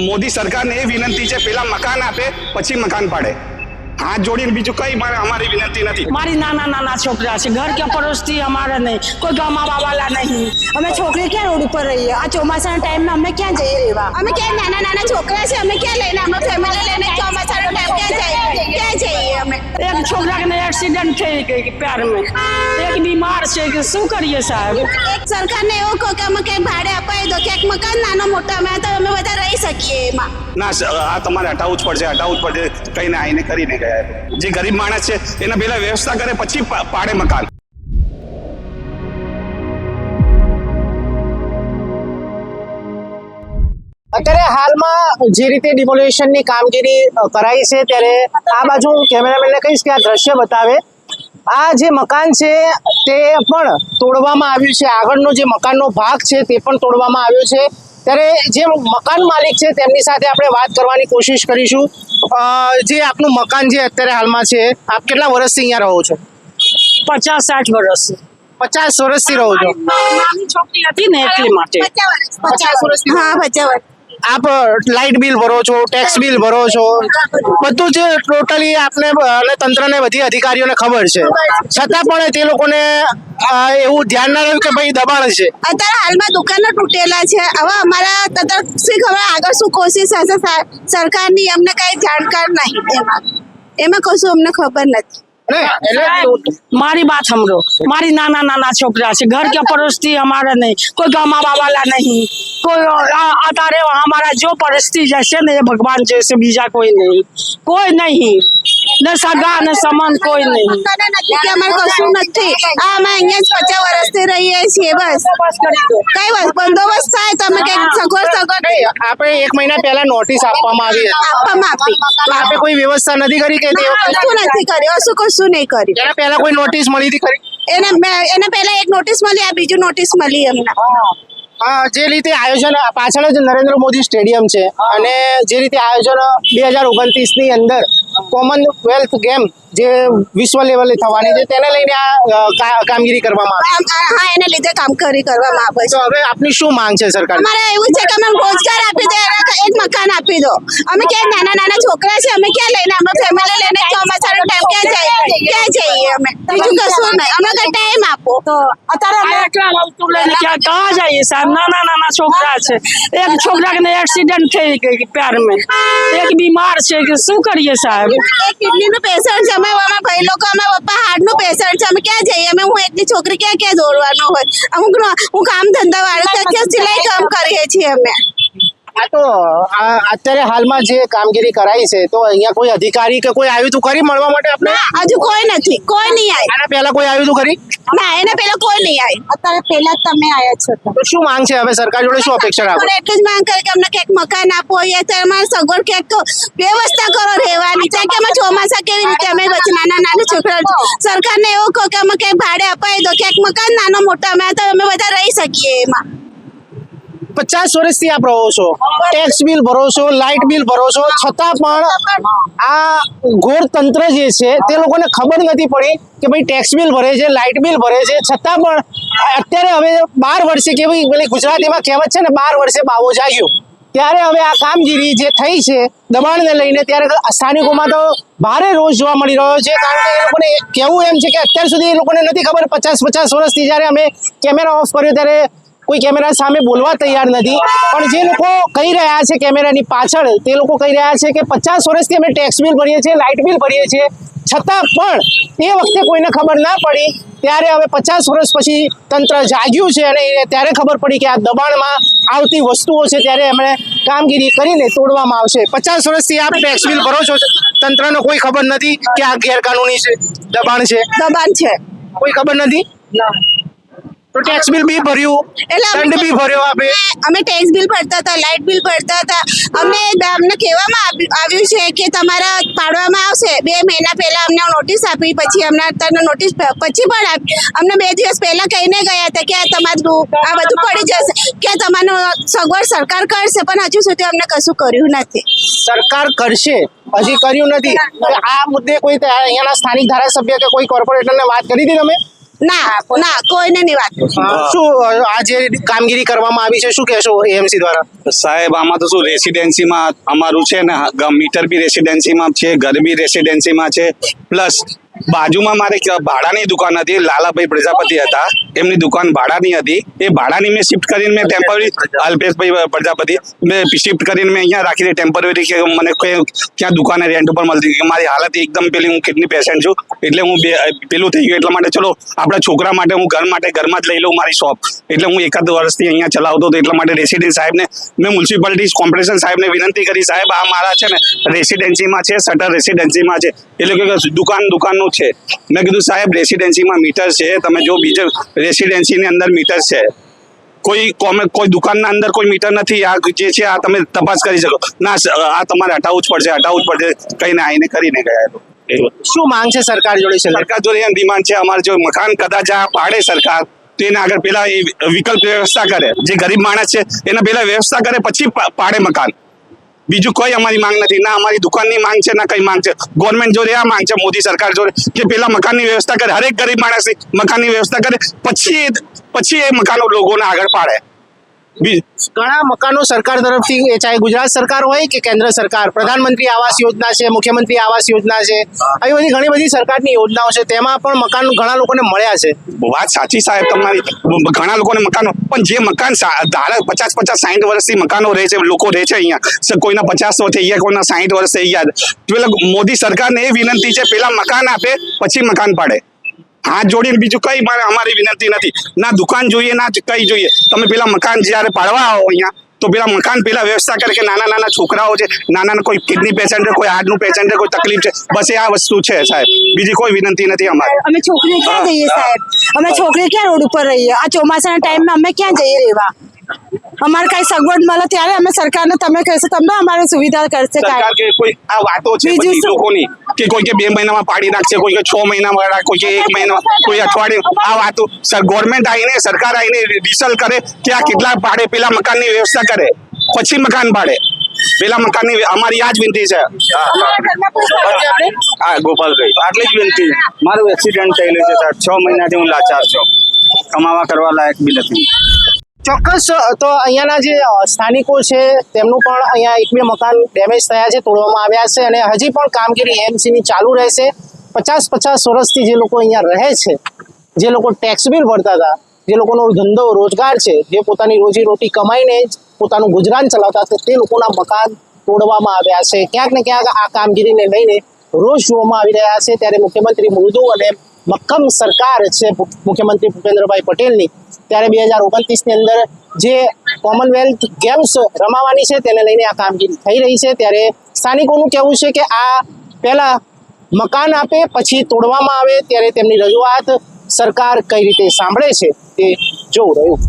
મોદી સરકારને એ વિનંતી છે, પેલા મકાન આપે પછી મકાન પાડે. હાથ જોડીને બીજું કઈ અમારી વિનંતી નથી. મારી નાના નાના છોકરા છે, ઘર કે પડોશથી અમારે નહીં, કોઈ કમાવા વાળા નહીં. અમે છોકરી ક્યાં રોડ ઉપર રહીએ? આ ચોમાસાના ટાઈમમાં અમે ક્યાં જઈએ રહેવા? અમે ક્યાં નાના નાના છોકરા છે, અમે ક્યાં લઈને અમે ફેમિલી લઈને ચોમાસાનો ટાઈમ ક્યાં જઈએ અમે? એક છોકરાને એક્સિડન્ટ થઈ ગઈ પ્યારમાં, એક બીમાર છે કે શું કરીએ સાહેબ? એક સરકારને એવું કહો કે અમે ક્યાંક ભાડે અપાઈ દો, ક્યાંક મકાન નાનો મોટા અમે તો અમે બધા રહી શકીએ એમાં. ના, આ તમારે હટાવવું જ પડશે. કઈને આવીને કરીને ગયા. જે ગરીબ માણસ છે એને પેલા વ્યવસ્થા કરે પછી પાડે મકાન. અત્યારે હાલમાં જે રીતે ડિમોલિશનની કામગીરી કરાઈ છે, ત્યારે આ બાજુ હું કેમેરામેનને કહીશ કે આ દ્રશ્ય બતાવે. આ જે મકાન છે તે પણ તોડવામાં આવ્યું છે, આગળનો જે મકાનનો ભાગ છે તે પણ તોડવામાં આવ્યો છે. ત્યારે જે મકાન માલિક છે તેમની સાથે આપણે વાત કરવાની કોશિશ કરીશું. જે આપનું મકાન જે અત્યારે હાલમાં છે, આપ કેટલા વર્ષથી અહીંયા રહો છો? 50-60 વર્ષ. 50 વર્ષથી રહો છો? નાની છોકરી હતી ને એટલી માટે. 50 વર્ષ. હા, 50 વર્ષ. આપ લાઇટ બિલ ભરો છો, ટેક્સ બિલ ભરો છો, બધું જ ટોટલી આપને અને તંત્રને બધી અધિકારીઓને ખબર છે, છતાં પણ તે લોકોને એવું ધ્યાન ના રહ્યું કે ભાઈ દબાણ છે. અત્યારે હાલમાં દુકાનો તૂટેલા છે. હવે અમારા તંત્ર શી ખબર આગળ શું કોશિશ હશે સરકારની, અમને કઈ જાણકાર નહીં. એમાં કશું અમને ખબર નથી. મારી बात हमरो, મારી નાના નાના છોકરા છે, ઘર કે પડોશથી અમારે નહીં, કોઈ કમાવા વાળા નહીં, કોઈ અત્યારે हमारा जो परिस्थिति जैसे ने भगवान जैसे बीजा कोई नहीं, न सगा न समन कोई नहीं. અમારે કશું નથી. અમે અહીંયા જ 50 વર્ષથી રહીએ છીએ. બસ કઈ બસ બંદોબસ્ત થાય તો અમે કઈક સગવડ આપણે 1 મહિના પહેલા નોટિસ આપવામાં આવી હતી. આપે કોઈ વ્યવસ્થા નથી કરી કે કશું નથી કર્યું? કશું નહીં કર્યું. એના પહેલા કોઈ નોટિસ મળી હતી ખરી? એને પહેલા એક નોટિસ મળી, આ બીજું નોટિસ મળી અમને. જે રીતે આયોજન પાછળ જ નરેન્દ્ર મોદી સ્ટેડિયમ છે, અને જે રીતે આયોજન 2029 ની અંદર કોમનવેલ્થ ગેમ જે વિશ્વ લેવલે થવાની છે તેને લઈને આ કામગીરી કરવામાં આવે. હા, એને લીધે કામગીરી કરવામાં આવે છે. તો હવે આપની શું માંગ છે સરકાર? અમારે એવું છે કે અમને રોજગાર આપી દો, એક મકાન આપી દો. અમે ક્યાં નાના નાના છોકરા છે, અમે ક્યાં લઈને અમે ફેમિલી લઈને ચોમાસાનો ટાઈમ ક્યાં જઈએ અમે? બીજું કશું નહીં. અમને કઈ ટાઈમ આપો. તો અત્યારે કहाँ जाइए साहब? નાના નાના છોકરા છે, એક છોકરાને એક્સિડન્ટ થઈ ગઈ પ્યારમાં, એક બીમાર છે કે શું કરીએ સાહેબ? એક કિડનીનું પેશન્ટ છે, અમે ભાઈ લોકો, અમે પપ્પા હાર્ટનું પેશન્ટ છે, અમે ક્યાં જઈએ? અમે હું એકલી છોકરી ક્યાં દોડવાનું હોય? હું કામ ધંધા વાળું સિલાઈ કામ કરીએ છીએ અમે. આ તો અત્યારે હાલમાં જે કામગીરી કરાઈ છે, તો અહીંયા કોઈ અધિકારી કે કોઈ આવ્યું તું ખરી મળવા માટે આપણે? હજુ કોઈ નથી, કોઈ નહીં આવ્યું. આના પહેલા કોઈ આવ્યું તું ખરી? ના, એના પહેલા કોઈ નહીં આવ્યું. અત્યારે પહેલા તમે આવ્યા છો. તો શું માંગ છે હવે સરકાર જોડે, શું અપેક્ષા રાખો? એટલી જ માંગ કરે કે અમને ક્યાંક મકાન આપો, યા તો અમારે સગવડ ક્યાંક તો વ્યવસ્થા કરો રહેવાની. કારણ કે અમે ચોમાસા કેવી રીતે અમે નાના નાના છોકરા, સરકારને એવું કહો કે અમે ક્યાંક ભાડે અપાઈ દો, ક્યાંક મકાન નાનો મોટા અમે તો અમે બધા રહી શકીએ એમાં. 50 વર્ષથી આપ રહો છો, ટેક્સ બિલ ભરો છો, લાઇટ બિલ ભરો છો, છતાં પણ આ ઘોર તંત્ર જે છે તે લોકોને ખબર નથી પડી કે ભાઈ ટેક્સ બિલ ભરે છે, લાઇટ બિલ ભરે છે, છતાં પણ અત્યારે હવે 12 વર્ષે કેવી પેલી ગુજરાતીમાં કહેવત છે ને, 12 વર્ષે બાવો જાગ્યો. ત્યારે હવે આ કામગીરી જે થઈ છે દબાણને લઈને, ત્યારે સ્થાનિકોમાં તો ભારે રોષ જોવા મળી રહ્યો છે. કારણ કે એ લોકોને કહેવું એમ છે કે અત્યાર સુધી એ લોકોને નથી ખબર. 50 વર્ષથી જ્યારે અમે કેમેરા ઓફ કર્યો ત્યારે કોઈ કેમેરા સામે બોલવા તૈયાર નથી. પણ જે લોકો કહી રહ્યા છે કેમેરાની પાછળ, તે લોકો કહી રહ્યા છે કે 50 વર્ષથી અમે ટેક્સ બિલ ભરીએ છીએ, લાઇટ બિલ ભરીએ છીએ, છતાં પણ એ વખતે કોઈને ખબર ના પડી. ત્યારે હવે 50 વર્ષ પછી તંત્ર જાગ્યું છે, અને ત્યારે ખબર પડી કે આ દબાણમાં આવતી વસ્તુઓ છે, ત્યારે એમણે કામગીરી કરીને તોડવામાં આવશે. 50 વર્ષથી આપ ટેક્સ બિલ ભરો છો, તંત્રને કોઈ ખબર નથી કે આ ગેરકાનૂની છે, દબાણ છે? દબાણ છે, કોઈ ખબર નથી. તો ટેક્સ બિલ બી ભર્યું, દંડ બી ભર્યો આપે. અમે ટેક્સ બિલ ભરતા હતા, લાઇટ બિલ ભરતા હતા. અમને કહેવામાં આવ્યું છે કે તમારા પાડવામાં આવશે. 2 મહિના પહેલા અમને નોટિસ આપી, પછી અમને નોટિસ પછી પણ આપી. અમને 2 દિવસ પહેલા કહીને ગયા હતા કે તમારું આ બધું પડી જશે, કે તમારું સગવડ સરકાર કરશે, પણ હજુ સુધી અમને કશું કર્યું નથી. સરકાર કરશે, હજી કર્યું નથી. આ મુદ્દે કોઈ અહીંયાના સ્થાનિક ધારાસભ્ય કે કોઈ કોર્પોરેટરને વાત કરી હતી તમે? ના કોઈને નહીં વાત. શું આ જે કામગીરી કરવામાં આવી છે શું કહેશો એએમસી દ્વારા? સાહેબ આમાં તો શું રેસિડેન્સીમાં અમારું છે ને મીટર બી રેસિડેન્સીમાં છે, ઘર બી રેસિડેન્સીમાં છે, પ્લસ બાજુમાં મારે ભાડાની દુકાન હતી, લાલાભાઈ પ્રજાપતિ હતા, એમની દુકાન ભાડાની હતી. એ ભાડાની મેં શિફ્ટ કરીને મેં ટેમ્પરરી અલ્પેશભાઈ પ્રજાપતિ મેં શિફ્ટ કરીને મેં અહીંયા રાખી હતી ટેમ્પરરી, કે મને ક્યાં દુકાને રેન્ટ ઉપર મળતી. કે મારી હાલત એકદમ પેલી, હું કિડની પેશન્ટ છું, એટલે હું પેલું થઈ ગયું. એટલા માટે ચલો આપણા છોકરા માટે હું ઘરમાં જ લઈ લઉં મારી શોપ. એટલે હું એકાદ વર્ષથી અહીંયા ચલાવતો હતો. એટલા માટે રેસિડેન્ટ સાહેબને મેં મ્યુનિસિપાલિટી કોર્પોરેશન સાહેબને વિનંતી કરી, સાહેબ આ મારા છે ને રેસિડેન્સીમાં છે, શટર રેસિડેન્સીમાં છે, એટલે કે દુકાનનું છે. મેં કીધું સાહેબ રેસિડેન્સીમાં મીટર છે, તમે જો બીજે રેસિડેન્સીની અંદર મીટર છે, કોઈ દુકાનના અંદર કોઈ મીટર નથી. આ જે છે આ તમે તપાસ કરી શકો. ના આ તમારે હટાવવું જ પડશે. કઈને આવીને કરીને ગયા. શું માંગ છે સરકાર જોડે? સરકાર જોડે એમ ડિમાન્ડ છે અમારે, જો મકાન કદાચ આ પાડે સરકાર તો એને આગળ પેલા એ વિકલ્પ વ્યવસ્થા કરે. જે ગરીબ માણસ છે એને પેલા વ્યવસ્થા કરે, પછી પાડે મકાન. બીજું કોઈ અમારી માંગ નથી, ના અમારી દુકાનની માંગ છે, ના કઈ માંગ છે. ગવર્મેન્ટ જોડે આ માંગ છે, મોદી સરકાર જોડે, કે પેલા મકાનની વ્યવસ્થા કરે, હરેક ગરીબ માણસની મકાનની વ્યવસ્થા કરે, પછી એ મકાનો લોકોને આગળ પાડે. ઘણા મકાનો સરકાર તરફથી, ચાહે ગુજરાત સરકાર હોય કે કેન્દ્ર સરકાર, પ્રધાનમંત્રી આવાસ યોજના છે, મુખ્યમંત્રી આવાસ યોજના છે, આવી બધી ઘણી બધી સરકારની યોજનાઓ છે, તેમાં પણ મકાન ઘણા લોકોને મળ્યા છે. વાત સાચી સાહેબ તમારી, ઘણા લોકોને મકાનો, પણ જે મકાન 50-60 વર્ષથી મકાનો રહે છે, લોકો રહે છે અહીંયા, કોઈના 50 વર્ષ થઈ ગયા, કોઈના 60 વર્ષ થઈ ગયા. પેલા મોદી સરકારને એ વિનંતી છે, પેલા મકાન આપે પછી મકાન પાડે. હાથ જોડીને બીજું કઈ અમારી વિનંતી નથી. ના દુકાન જોઈએ, ના કઈ જોઈએ. તમે પેલા મકાન જ્યારે પાડવા આવો અહીંયા, તો પેલા મકાન પેલા વ્યવસ્થા કરે, કે નાના છોકરાઓ છે, નાના કોઈ કિડની પેશન્ટ છે, કોઈ હાર્ટનું પેશન્ટ છે, કોઈ તકલીફ છે, બસ એ આ વસ્તુ છે સાહેબ, બીજી કોઈ વિનંતી નથી અમારે. અમે છોકરી ક્યાં જઈએ સાહેબ? અમે છોકરી ક્યાં રોડ ઉપર રહીએ? આ ચોમાસાના ટાઈમમાં અમે ક્યાં જઈએ રહેવા? અમારે કઈ સગવડ મળે ત્યારે અમે સરકારને તમે કહેશો, તમને અમારે સુવિધા કરશે. સરકાર કે કોઈ આ વાતો છે બીજું બધી શું? લોકોની, કે કોઈ કે 2 મહિનામાં પાડી નાખશે, કોઈ કે 6 મહિનામાં, કોઈ કે 1 મહિનામાં, કોઈ અઠવાડિયે. આ વાતો ગવર્મેન્ટ આવીને, સરકાર આવીને રિસર્ચ કરે કે આ કેટલા પાડે, પેલા મકાનની વ્યવસ્થા કરે, પછી મકાન પાડે. પેલા મકાનની અમારી આ જ વિનંતી છે. હા ગોપાલભાઈ, આટલી જ વિનંતી. મારું એક્સિડન્ટ થયેલું છે સર, 6 મહિનાથી હું લાચાર છું, કમાવા કરવા લાયક બી નથી. ચોક્કસ. તો અહીંયાના જે સ્થાનિકો છે તેમનું પણ અહીંયા 1-2 મકાન ડેમેજ થયા છે, તોડવામાં આવ્યા છે, અને હજી પણ કામગીરી એએમસીની ચાલુ રહેશે. 50 વર્ષથી જે લોકો અહીંયા રહે છે, જે લોકો ટેક્સ બિલ ભરતા હતા, જે લોકોનો ધંધો રોજગાર છે, જે પોતાની રોજીરોટી કમાઈને જ પોતાનું ગુજરાન ચલાવતા હતા, તે લોકોના મકાન તોડવામાં આવ્યા છે. ક્યાંક ને ક્યાંક આ કામગીરીને લઈને રોષ જોવામાં આવી રહ્યા છે. ત્યારે મુખ્યમંત્રી મૃદુ અને મક્કમ સરકાર છે મુખ્યમંત્રી ભૂપેન્દ્રભાઈ પટેલની, ત્યારે 2029ની અંદર જે કોમનવેલ્થ ગેમ્સ રમાવાની છે તેને લઈને આ કામગીરી થઈ રહી છે. ત્યારે સ્થાનિકોનું કહેવું છે કે આ પહેલા મકાન આપે પછી તોડવામાં આવે, ત્યારે તેમની રજૂઆત સરકાર કઈ રીતે સાંભળે છે તે જોવું રહ્યું.